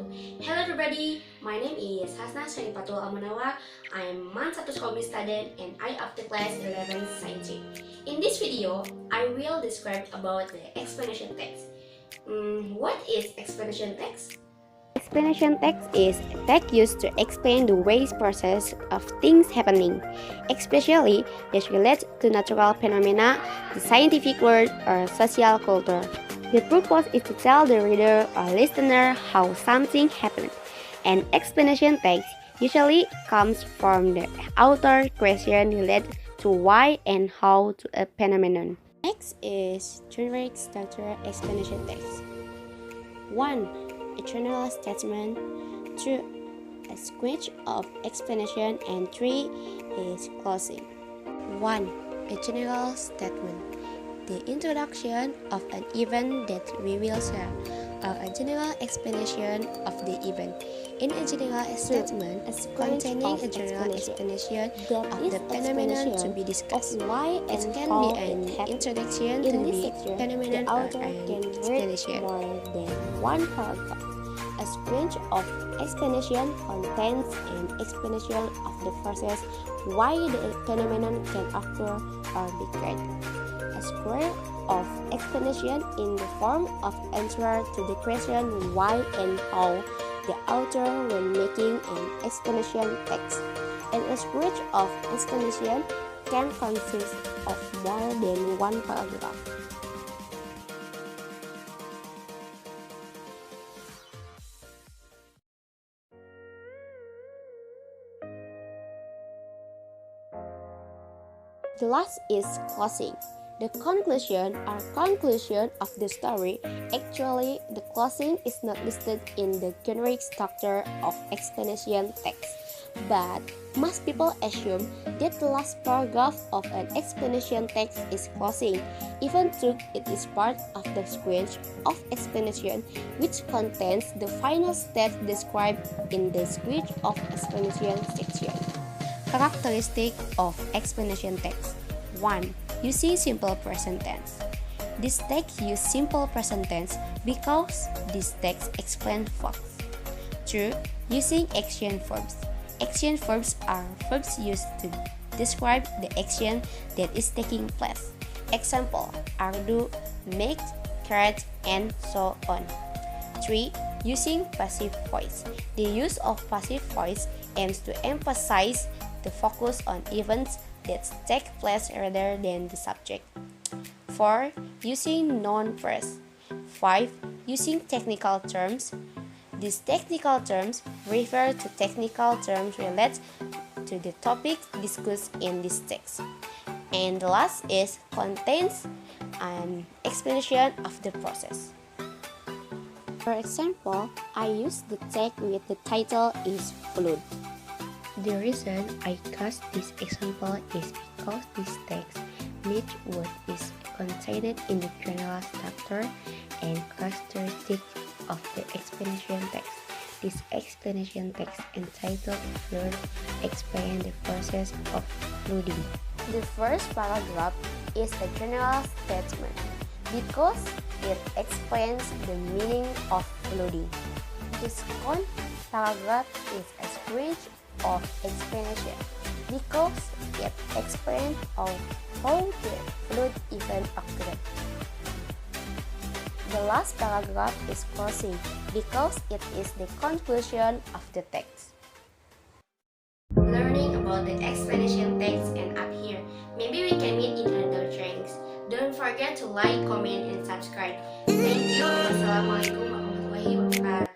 Syaripatu. Hello everybody, my name is Hasna Syaripatu ALMUNAWAR. I am Man 1 Komi student and I of the class 11 Science. In this video, I will describe about the explanation text. What is explanation text? Explanation text is a text used to explain the ways process of things happening, especially that relate to natural phenomena, the scientific world, or social culture. The purpose is to tell the reader or listener how something happened. An explanation text usually comes from the author's question related to why and how to a phenomenon. Next is generic structure explanation text. 1. A general statement. 2. A sequence of explanation. And 3 is closing. 1. A general statement. The introduction of an event that we will share, or a general explanation of the event. In a general statement, containing a general explanation of the phenomenon to be discussed. It can be an introduction to the phenomenon or an explanation. More than one paragraph. A sequence of explanation contains an explanation of the process why the phenomenon can occur or be created. A square of explanation in the form of answer to the question why and how the author when making an explanation text. And a sequence of explanation can consist of more than one paragraph. The last is closing. The conclusion or conclusion of the story. Actually, the closing is not listed in the generic structure of explanation text, but most people assume that the last paragraph of an explanation text is closing, even though it is part of the sequence of explanation which contains the final step described in the sequence of explanation section. Characteristic of explanation text. 1. Using simple present tense. This text uses simple present tense because this text explains facts. 2. Using action verbs. Action verbs are verbs used to describe the action that is taking place. Example: are, do, make, create, and so on. 3. Using passive voice. The use of passive voice aims to emphasize the focus on events that take place rather than the subject. 4. Using noun phrase. 5. Using technical terms. These technical terms refer to technical terms related to the topic discussed in this text. And the last is contains an explanation of the process. For example, I use the text with the title is fluid. The reason I cast this example is because this text meets what is contained in the general structure and characteristic of the explanation text. This explanation text entitled Fluid explains the process of flooding. The first paragraph is a general statement because it explains the meaning of flooding. The second paragraph is a sequence of explanation because it explains how the flood event occurred. The last paragraph is closing because it is the conclusion of the text. Learning about the explanation text and up here. Maybe we can meet in another trainings. Don't forget to like, comment, and subscribe. Thank you. Wassalamualaikum warahmatullahi wabarakatuh.